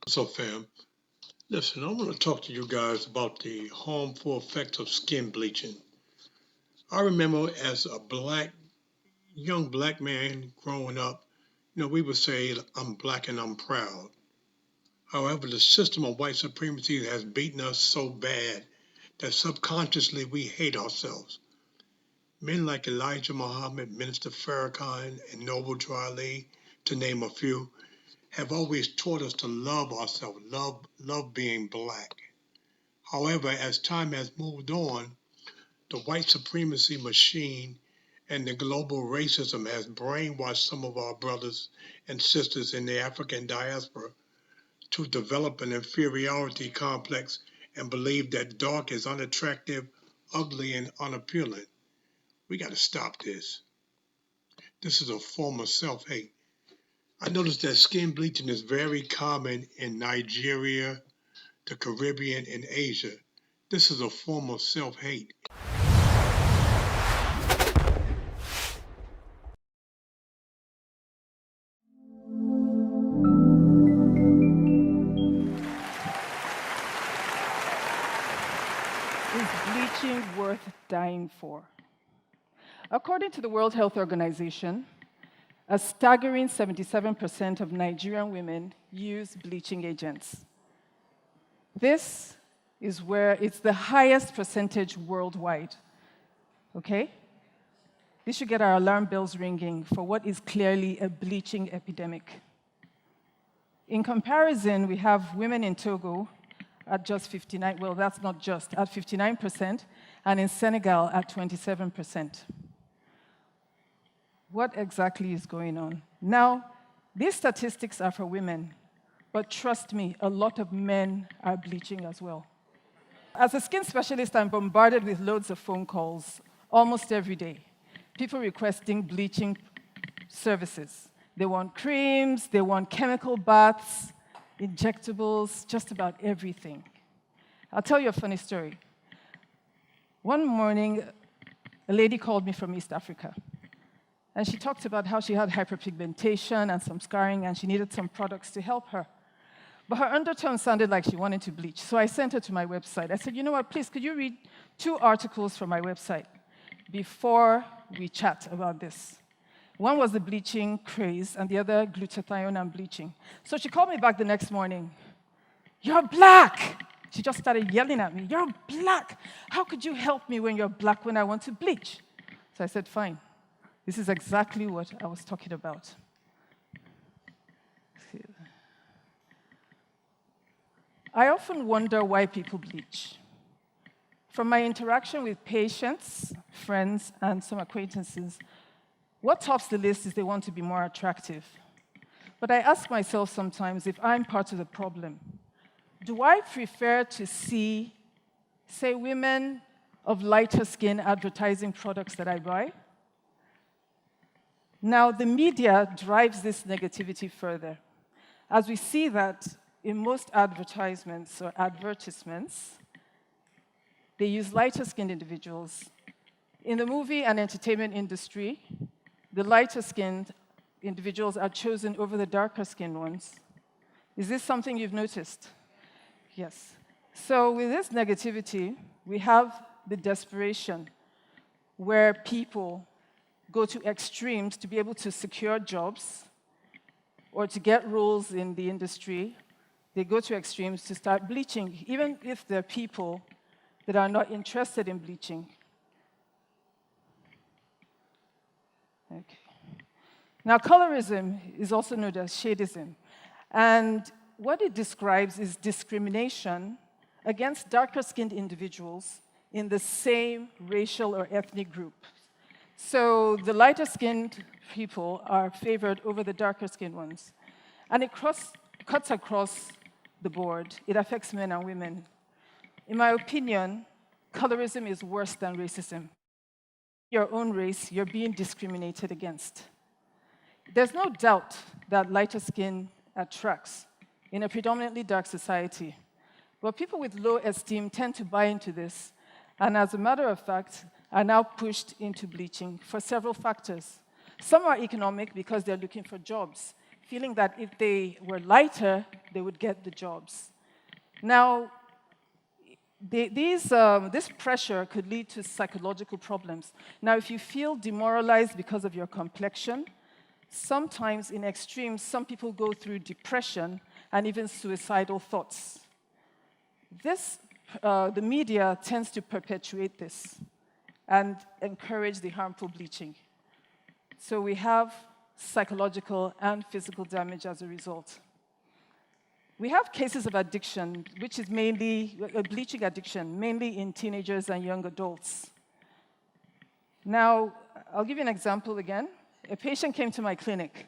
So, fam, listen, I want to talk to you guys about the harmful effects of skin bleaching. I remember as a young black man growing up, we would say, I'm black and I'm proud. However, the system of white supremacy has beaten us so bad that subconsciously we hate ourselves. Men like Elijah Muhammad, Minister Farrakhan, and Noble Drew Ali, to name a few, have always taught us to love ourselves, love being black. However, as time has moved on, the white supremacy machine and the global racism has brainwashed some of our brothers and sisters in the African diaspora to develop an inferiority complex and believe that dark is unattractive, ugly, and unappealing. We got to stop this. This is a form of self-hate. I noticed that skin bleaching is very common in Nigeria, the Caribbean, and Asia. This is a form of self-hate. Is bleaching worth dying for? According to the World Health Organization, a staggering 77% of Nigerian women use bleaching agents. This is where it's the highest percentage worldwide, okay? This should get our alarm bells ringing for what is clearly a bleaching epidemic. In comparison, we have women in Togo at just 59, well, that's not just, at 59%, and in Senegal at 27%. What exactly is going on? Now, these statistics are for women, but trust me, a lot of men are bleaching as well. As a skin specialist, I'm bombarded with loads of phone calls almost every day. People requesting bleaching services. They want creams, they want chemical baths, injectables, just about everything. I'll tell you a funny story. One morning, a lady called me from East Africa, and she talked about how she had hyperpigmentation and some scarring, and she needed some products to help her. But her undertone sounded like she wanted to bleach, so I sent her to my website. I said, you know what, please, could you read 2 articles from my website before we chat about this? One was the bleaching craze, and the other glutathione and bleaching. So she called me back the next morning. You're black! She just started yelling at me. You're black! How could you help me when you're black when I want to bleach? So I said, fine. This is exactly what I was talking about. I often wonder why people bleach. From my interaction with patients, friends, and some acquaintances, what tops the list is they want to be more attractive. But I ask myself sometimes if I'm part of the problem. Do I prefer to see, say, women of lighter skin advertising products that I buy? Now, the media drives this negativity further, as we see that in most advertisements or advertisements, they use lighter-skinned individuals. In the movie and entertainment industry, the lighter-skinned individuals are chosen over the darker-skinned ones. Is this something you've noticed? Yes. So with this negativity, we have the desperation, where people go to extremes to be able to secure jobs or to get roles in the industry. They go to extremes to start bleaching, even if they're people that are not interested in bleaching. Okay. Now, colorism is also known as shadism, and what it describes is discrimination against darker-skinned individuals in the same racial or ethnic group. So the lighter-skinned people are favored over the darker-skinned ones. And it cuts across the board. It affects men and women. In my opinion, colorism is worse than racism. Your own race, you're being discriminated against. There's no doubt that lighter skin attracts in a predominantly dark society. But people with low esteem tend to buy into this, and as a matter of fact, are now pushed into bleaching for several factors. Some are economic because they're looking for jobs. feeling that if they were lighter, they would get the jobs. Now, this pressure could lead to psychological problems. Now, if you feel demoralized because of your complexion, sometimes in extremes, some people go through depression and even suicidal thoughts. The media tends to perpetuate this and encourage the harmful bleaching. So we have psychological and physical damage as a result. We have cases of addiction, which is mainly a bleaching addiction, mainly in teenagers and young adults. Now, I'll give you an example again. A patient came to my clinic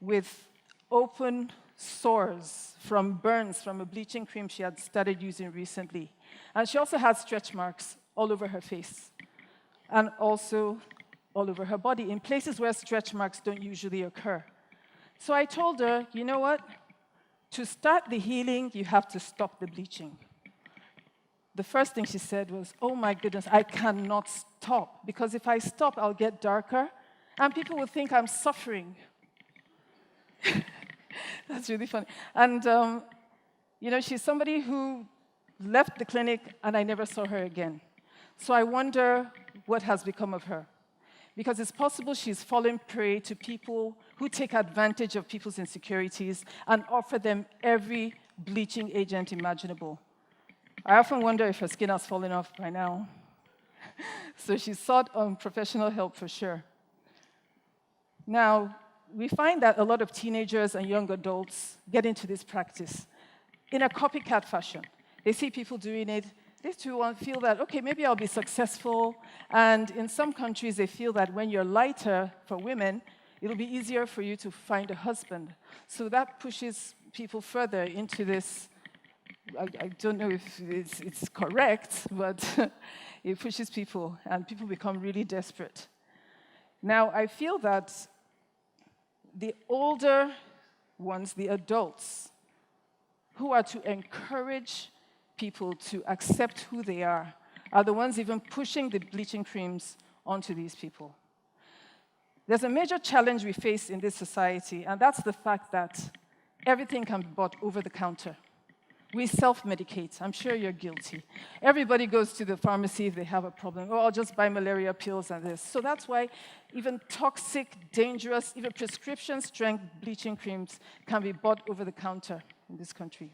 with open sores from burns from a bleaching cream she had started using recently. And she also had stretch marks all over her face and also all over her body in places where stretch marks don't usually occur. So I told her, you know what? To start the healing, you have to stop the bleaching. The first thing she said was, oh my goodness, I cannot stop, because if I stop, I'll get darker, and people will think I'm suffering. That's really funny. And, she's somebody who left the clinic, and I never saw her again. So I wonder what has become of her. Because it's possible she's fallen prey to people who take advantage of people's insecurities and offer them every bleaching agent imaginable. I often wonder if her skin has fallen off by now. So she sought professional help for sure. Now, we find that a lot of teenagers and young adults get into this practice in a copycat fashion. They see people doing it. They too feel that, okay, maybe I'll be successful. And in some countries, they feel that when you're lighter for women, it'll be easier for you to find a husband. So that pushes people further into this. I don't know if it's correct, but it pushes people, and people become really desperate. Now, I feel that the older ones, the adults, who are to encourage people to accept who they are the ones even pushing the bleaching creams onto these people. There's a major challenge we face in this society, and that's the fact that everything can be bought over the counter. We self-medicate. I'm sure you're guilty. Everybody goes to the pharmacy if they have a problem. Oh, I'll just buy malaria pills and this. So that's why even toxic, dangerous, even prescription-strength bleaching creams can be bought over the counter in this country.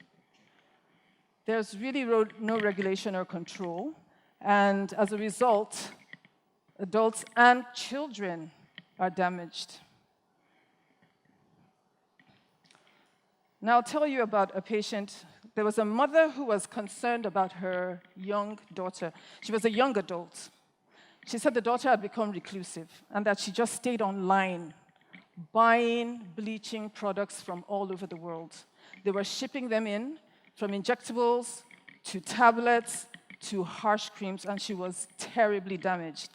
There's really no regulation or control, and as a result, adults and children are damaged. Now, I'll tell you about a patient. There was a mother who was concerned about her young daughter. She was a young adult. She said the daughter had become reclusive and that she just stayed online buying bleaching products from all over the world. They were shipping them in, from injectables to tablets to harsh creams, and she was terribly damaged.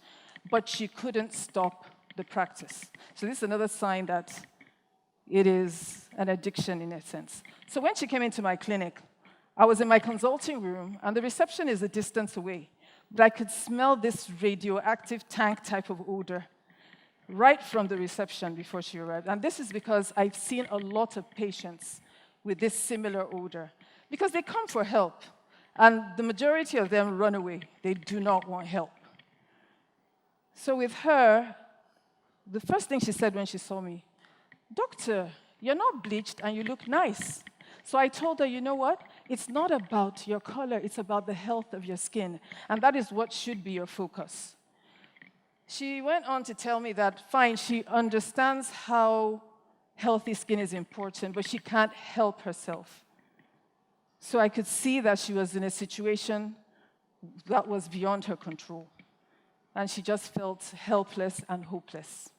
But she couldn't stop the practice. So this is another sign that it is an addiction in a sense. So when she came into my clinic, I was in my consulting room, and the reception is a distance away. But I could smell this radioactive tank type of odor right from the reception before she arrived. And this is because I've seen a lot of patients with this similar odor, because they come for help, and the majority of them run away. They do not want help. So with her, the first thing she said when she saw me, "Doctor, you're not bleached and you look nice." So I told her, you know what? It's not about your color, it's about the health of your skin, and that is what should be your focus. She went on to tell me that, fine, she understands how healthy skin is important, but she can't help herself. So I could see that she was in a situation that was beyond her control, and she just felt helpless and hopeless.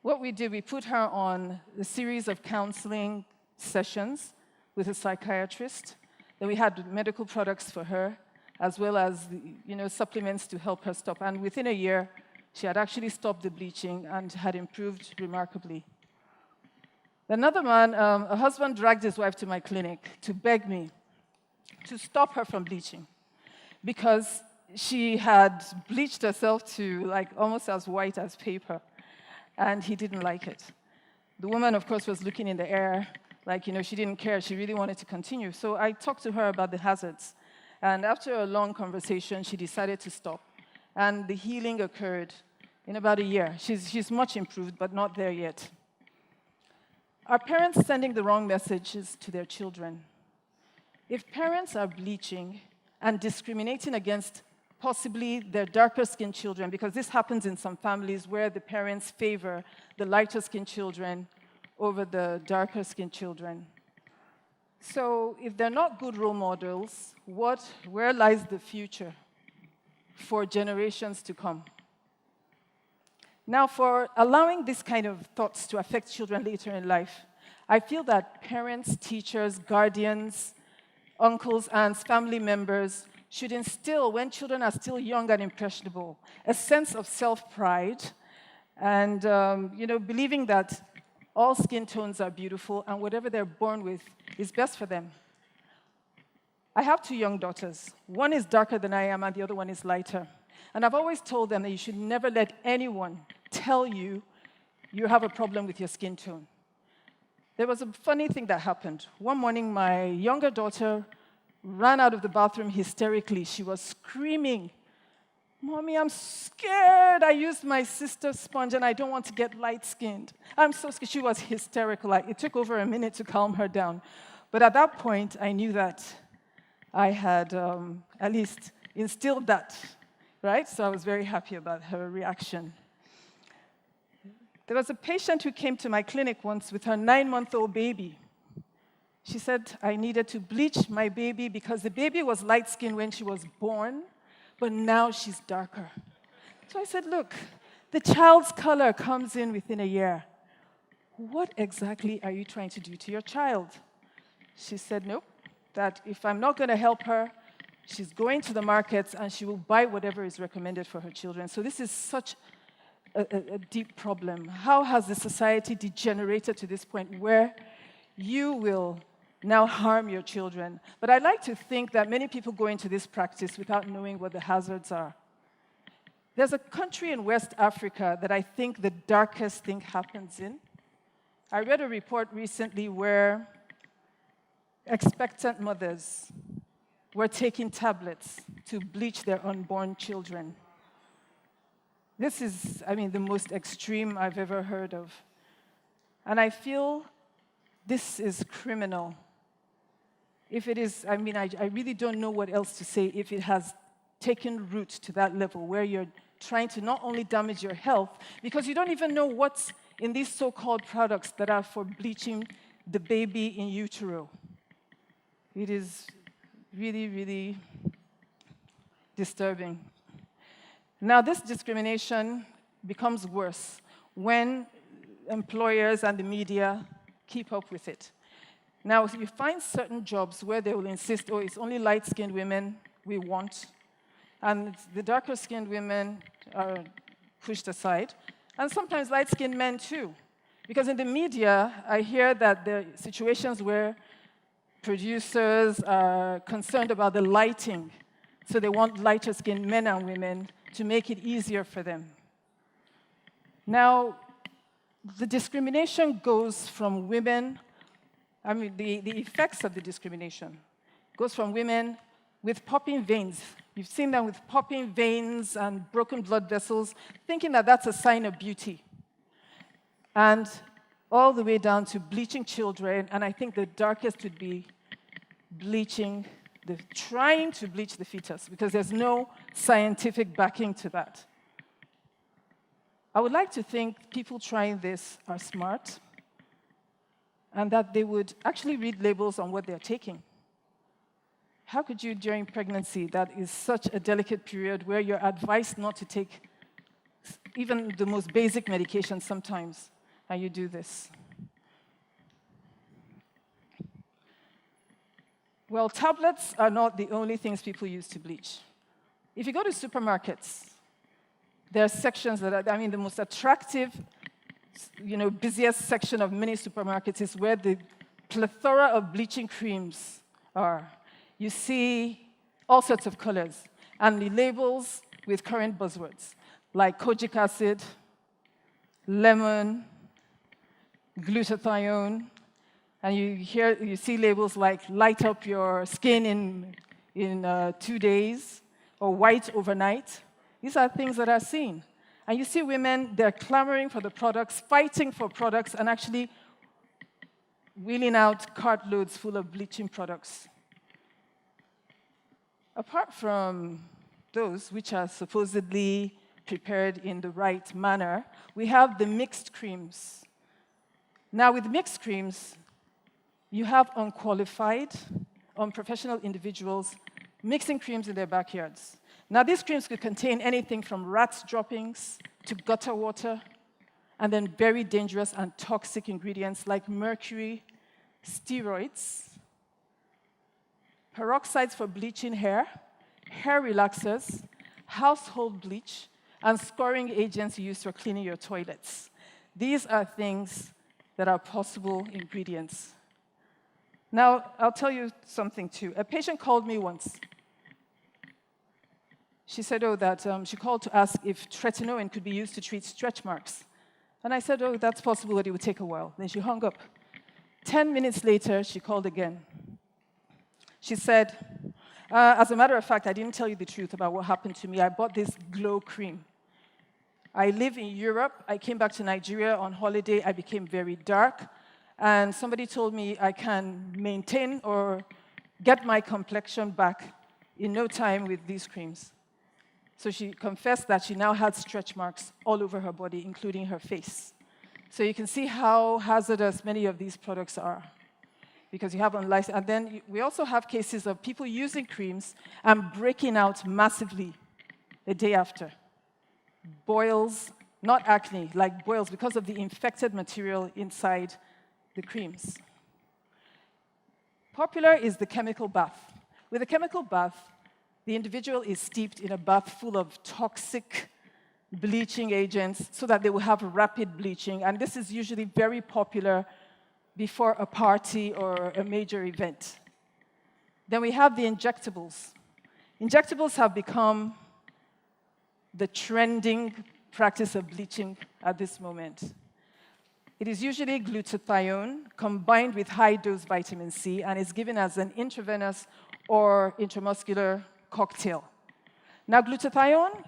What we did, we put her on a series of counseling sessions with a psychiatrist. Then we had medical products for her, as well as supplements to help her stop. And within a year, she had actually stopped the bleaching and had improved remarkably. Another man, a husband dragged his wife to my clinic to beg me to stop her from bleaching because she had bleached herself to almost as white as paper, and he didn't like it. The woman, of course, was looking in the air, like, she didn't care. She really wanted to continue. So I talked to her about the hazards. And after a long conversation, she decided to stop. And the healing occurred in about a year. She's much improved, but not there yet. Are parents sending the wrong messages to their children? If parents are bleaching and discriminating against possibly their darker-skinned children, because this happens in some families where the parents favor the lighter-skinned children over the darker-skinned children. So if they're not good role models, where lies the future for generations to come? Now, for allowing this kind of thoughts to affect children later in life, I feel that parents, teachers, guardians, uncles, aunts, family members should instill, when children are still young and impressionable, a sense of self-pride and believing that all skin tones are beautiful and whatever they're born with is best for them. I have 2 young daughters. One is darker than I am and the other one is lighter. And I've always told them that you should never let anyone tell you you have a problem with your skin tone. There was a funny thing that happened. One morning, my younger daughter ran out of the bathroom hysterically. She was screaming, "Mommy, I'm scared. I used my sister's sponge and I don't want to get light-skinned. I'm so scared." She was hysterical. It took over a minute to calm her down. But at that point, I knew that I had at least instilled that, right? So I was very happy about her reaction. There was a patient who came to my clinic once with her 9-month-old baby. She said I needed to bleach my baby because the baby was light-skinned when she was born, but now she's darker. So I said, look, the child's color comes in within a year. What exactly are you trying to do to your child? She said, nope, that if I'm not going to help her, she's going to the markets and she will buy whatever is recommended for her children. So this is such a deep problem. How has the society degenerated to this point where you will now harm your children? But I like to think that many people go into this practice without knowing what the hazards are. There's a country in West Africa that I think the darkest thing happens in. I read a report recently where expectant mothers were taking tablets to bleach their unborn children. This is, the most extreme I've ever heard of. And I feel this is criminal. If it is, I really don't know what else to say if it has taken root to that level where you're trying to not only damage your health, because you don't even know what's in these so-called products that are for bleaching the baby in utero. It is really, really disturbing. Now, this discrimination becomes worse when employers and the media keep up with it. Now, you find certain jobs where they will insist, oh, it's only light-skinned women we want, and the darker-skinned women are pushed aside, and sometimes light-skinned men too. Because in the media, I hear that there are situations where producers are concerned about the lighting, so they want lighter-skinned men and women to make it easier for them. Now, the discrimination goes from women, the effects of the discrimination goes from women with popping veins. You've seen them with popping veins and broken blood vessels, thinking that that's a sign of beauty. And all the way down to bleaching children, and I think the darkest would be trying to bleach the fetus, because there's no scientific backing to that. I would like to think people trying this are smart, and that they would actually read labels on what they're taking. How could you, during pregnancy, that is such a delicate period where you're advised not to take even the most basic medication sometimes, and you do this? Well, tablets are not the only things people use to bleach. If you go to supermarkets, there are sections that are, the most attractive, busiest section of many supermarkets is where the plethora of bleaching creams are. You see all sorts of colors, and the labels with current buzzwords, like kojic acid, lemon, glutathione, and you see labels like light up your skin in 2 days or white overnight. These are things that are seen. And you see women, they're clamoring for the products, fighting for products, and actually wheeling out cartloads full of bleaching products. Apart from those which are supposedly prepared in the right manner, we have the mixed creams. Now, with mixed creams, you have unqualified, unprofessional individuals mixing creams in their backyards. Now, these creams could contain anything from rats' droppings to gutter water, and then very dangerous and toxic ingredients like mercury, steroids, peroxides for bleaching hair relaxers, household bleach, and scoring agents used for cleaning your toilets. These are things that are possible ingredients. Now, I'll tell you something, too. A patient called me once. She said, she called to ask if tretinoin could be used to treat stretch marks. And I said, that's possible, but it would take a while. Then she hung up. 10 minutes later, she called again. She said, as a matter of fact, I didn't tell you the truth about what happened to me. I bought this glow cream. I live in Europe. I came back to Nigeria on holiday. I became very dark. And somebody told me I can maintain or get my complexion back in no time with these creams. So she confessed that she now had stretch marks all over her body, including her face. So you can see how hazardous many of these products are, because you have unlicensed. And then we also have cases of people using creams and breaking out massively the day after. Boils, not acne, like boils because of the infected material inside the creams. Popular is the chemical bath. With a chemical bath, the individual is steeped in a bath full of toxic bleaching agents so that they will have rapid bleaching. And this is usually very popular before a party or a major event. Then we have the injectables. Injectables have become the trending practice of bleaching at this moment. It is usually glutathione combined with high-dose vitamin C and is given as an intravenous or intramuscular cocktail. Now, glutathione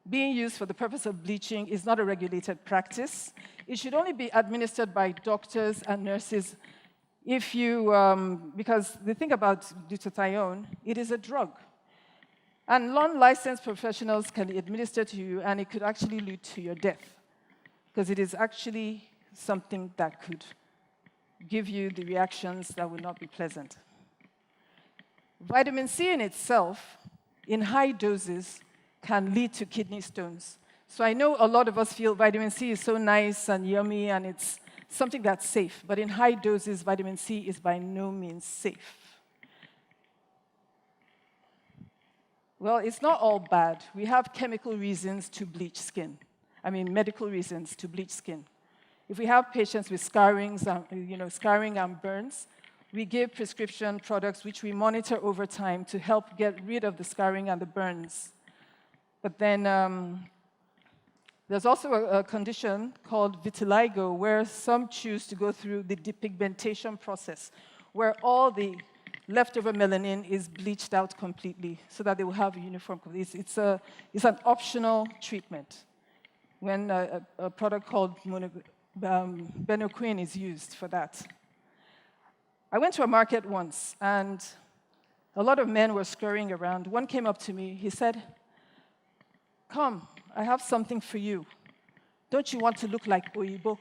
being used for the purpose of bleaching is not a regulated practice. It should only be administered by doctors and nurses because the thing about glutathione, it is a drug. And non-licensed professionals can administer to you, and it could actually lead to your death, because it is actually something that could give you the reactions that would not be pleasant. Vitamin C in itself, in high doses, can lead to kidney stones. So I know a lot of us feel vitamin C is so nice and yummy, and it's something that's safe. But in high doses, vitamin C is by no means safe. Well, it's not all bad. We have chemical reasons to bleach skin. Medical reasons to bleach skin. If we have patients with scarring and burns, we give prescription products which we monitor over time to help get rid of the scarring and the burns. But then there's also a condition called vitiligo, where some choose to go through the depigmentation process, where all the leftover melanin is bleached out completely so that they will have a uniform. It's an optional treatment when a product called Benoquin is used for that. I went to a market once, and a lot of men were scurrying around. One came up to me. He said, "Come, I have something for you. Don't you want to look like Oyibo?"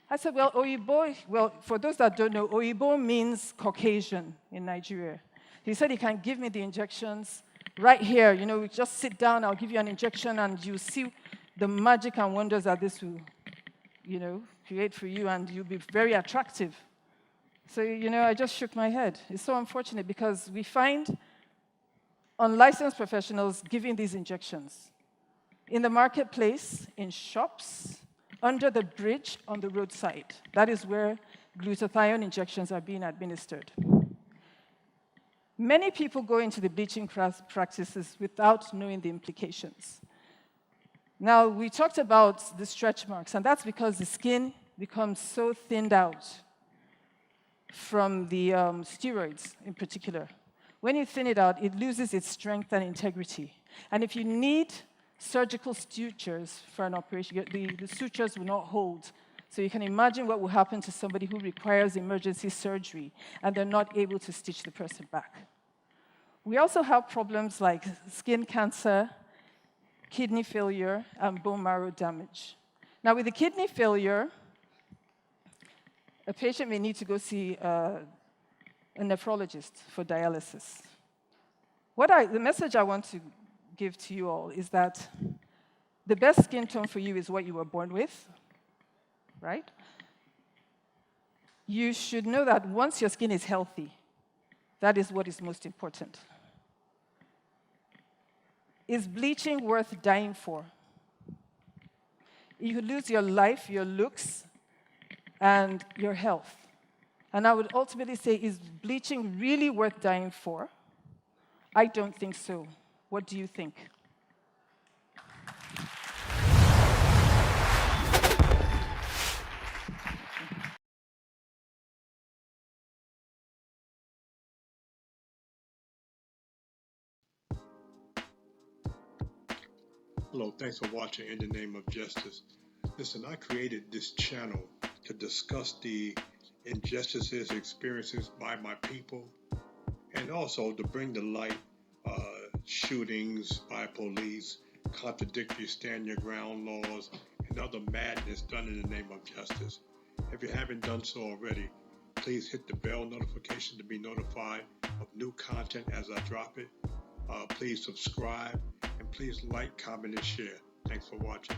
I said, well, Oyibo, for those that don't know, Oyibo means Caucasian in Nigeria. He said he can give me the injections right here. Just sit down, I'll give you an injection, and you'll see the magic and wonders that this will, create for you, and you'll be very attractive. So, I just shook my head. It's so unfortunate because we find unlicensed professionals giving these injections in the marketplace, in shops, under the bridge, on the roadside. That is where glutathione injections are being administered. Many people go into the bleaching practices without knowing the implications. Now, we talked about the stretch marks, and that's because the skin becomes so thinned out from the steroids in particular. When you thin it out, it loses its strength and integrity. And if you need surgical sutures for an operation, the sutures will not hold. So you can imagine what will happen to somebody who requires emergency surgery and they're not able to stitch the person back. We also have problems like skin cancer, kidney failure, and bone marrow damage. Now, with the kidney failure, a patient may need to go see a nephrologist for dialysis. The message I want to give to you all is that the best skin tone for you is what you were born with, right? You should know that once your skin is healthy, that is what is most important. Is bleaching worth dying for? You could lose your life, your looks, and your health. And I would ultimately say, is bleaching really worth dying for? I don't think so. What do you think? Hello, thanks for watching In the Name of Justice. Listen, I created this channel to discuss the injustices experienced by my people and also to bring to light shootings by police, contradictory stand your ground laws, and other madness done in the name of justice. If you haven't done so already, please hit the bell notification to be notified of new content as I drop it. Please subscribe, and please like, comment, and share. Thanks for watching.